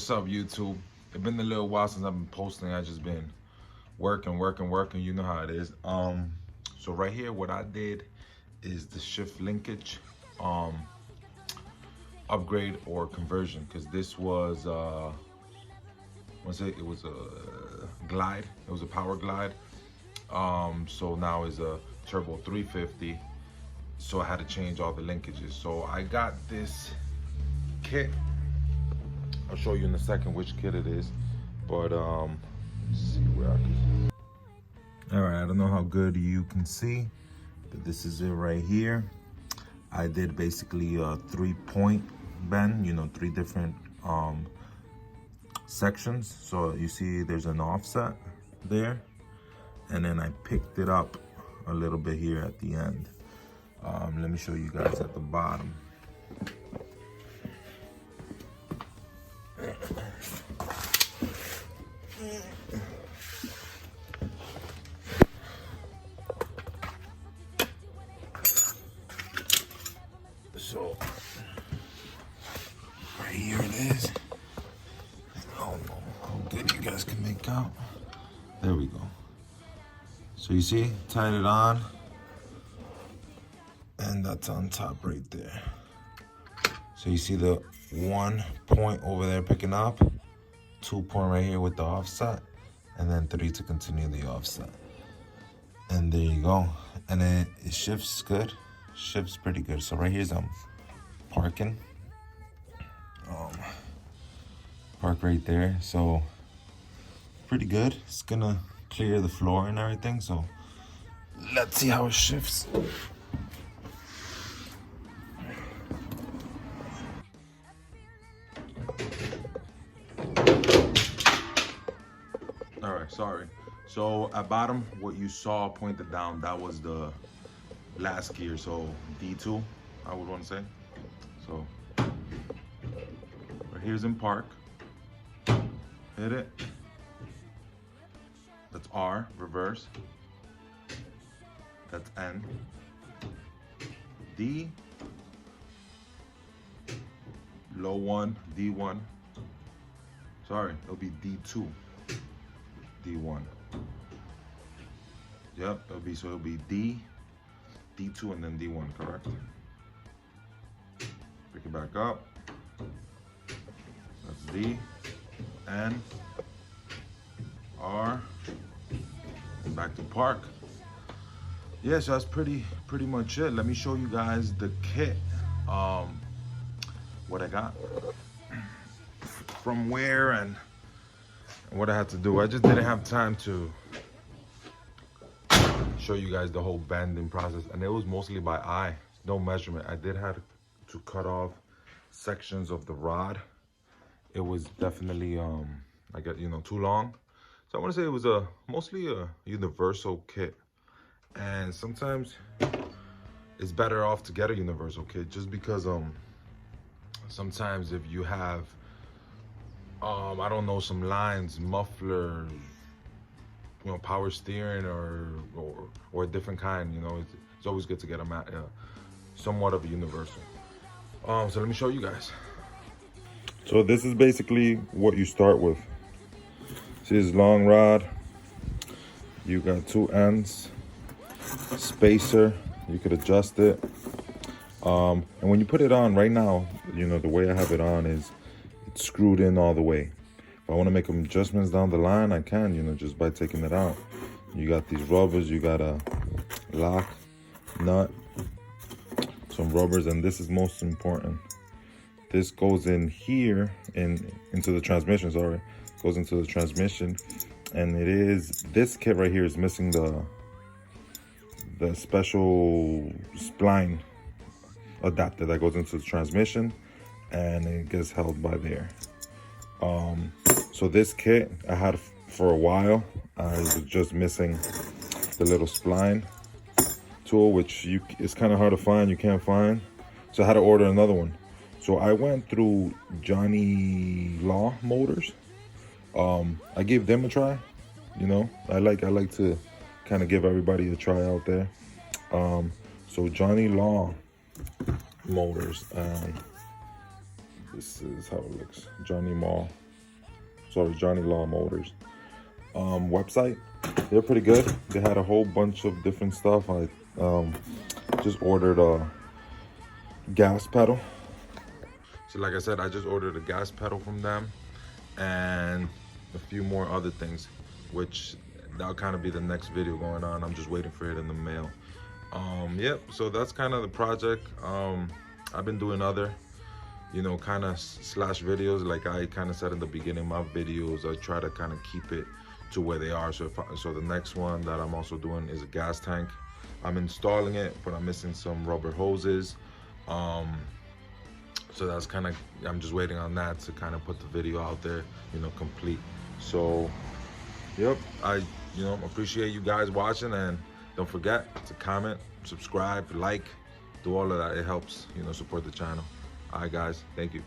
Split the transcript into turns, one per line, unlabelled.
What's up, YouTube? It's been a little while since I've been posting. I just been working. You know how it is. So right here, what I did is the shift linkage upgrade or conversion, because this was it was a glide. It was a power glide. So now is a turbo 350. So I had to change all the linkages. So I got this kit. I'll show you in a second which kit it is, but let's see where I can. All right, I don't know how good you can see, but this is it right here. I did basically a 3-point bend, you know, 3 different sections. So you see there's an offset there, and then I picked it up a little bit here at the end. Let me show you guys at the bottom. So right here it is. I don't know how good you guys can make out. There we go. So you see, tied it on, and that's on top right there. So you see the 1 point over there picking up, 2 point right here with the offset, and then 3 to continue the offset. And there you go. And then it shifts good. Shifts pretty good. So right here's parking. Park right there. So pretty good. It's gonna clear the floor and everything. So let's see how it shifts. All right, sorry. So at bottom, what you saw pointed down, that was the last gear, so D2, I would want to say. So right here's in park. Hit it. That's R, reverse. That's N. D, low 1, D1. Sorry, it'll be D2, D1. Yep, it'll be D, D2, and then D1, correct? Pick it back up. That's D, N, R, and back to park. Yeah, so that's pretty much it. Let me show you guys the kit. What I got from where and what I had to do. I just didn't have time to show you guys the whole bending process, and it was mostly by eye, no measurement. I did have to cut off sections of the rod. It was definitely I got, you know, too long. So I want to say it was mostly a universal kit, and sometimes it's better off to get a universal kit, just because sometimes if you have I don't know, some lines, mufflers, you know, power steering or a different kind, you know, it's always good to get somewhat of a universal. So let me show you guys. So this is basically what you start with. See this long rod, you got 2 ends, spacer, you could adjust it. And when you put it on right now, you know, the way I have it on is it's screwed in all the way. If I want to make some adjustments down the line, I can, you know, just by taking it out. You got these rubbers, you got a lock, nut, some rubbers, and this is most important. This goes in here into the transmission, sorry. Goes into the transmission, and it is, this kit right here is missing the special spline adapter that goes into the transmission, and it gets held by there. So this kit I had for a while. I was just missing the little spline tool, which it's kind of hard to find. You can't find. So I had to order another one. So I went through Johnny Law Motors. I gave them a try. You know, I like to kind of give everybody a try out there. So Johnny Law Motors. This is how it looks. Johnny Law sorry, Johnny Law Motors. Website, they're pretty good. They had a whole bunch of different stuff. I just ordered a gas pedal. So like I said, I just ordered a gas pedal from them and a few more other things, which that'll kind of be the next video going on. I'm just waiting for it in the mail. Yep, so that's kind of the project. I've been doing other, you know, kind of slash videos. Like I kind of said in the beginning, my videos, I try to kind of keep it to where they are. So so the next one that I'm also doing is a gas tank. I'm installing it, but I'm missing some rubber hoses. So that's kind of, I'm just waiting on that to kind of put the video out there, you know, complete. So, yep, I, you know, appreciate you guys watching, and don't forget to comment, subscribe, like, do all of that. It helps, you know, support the channel. All right, guys, thank you.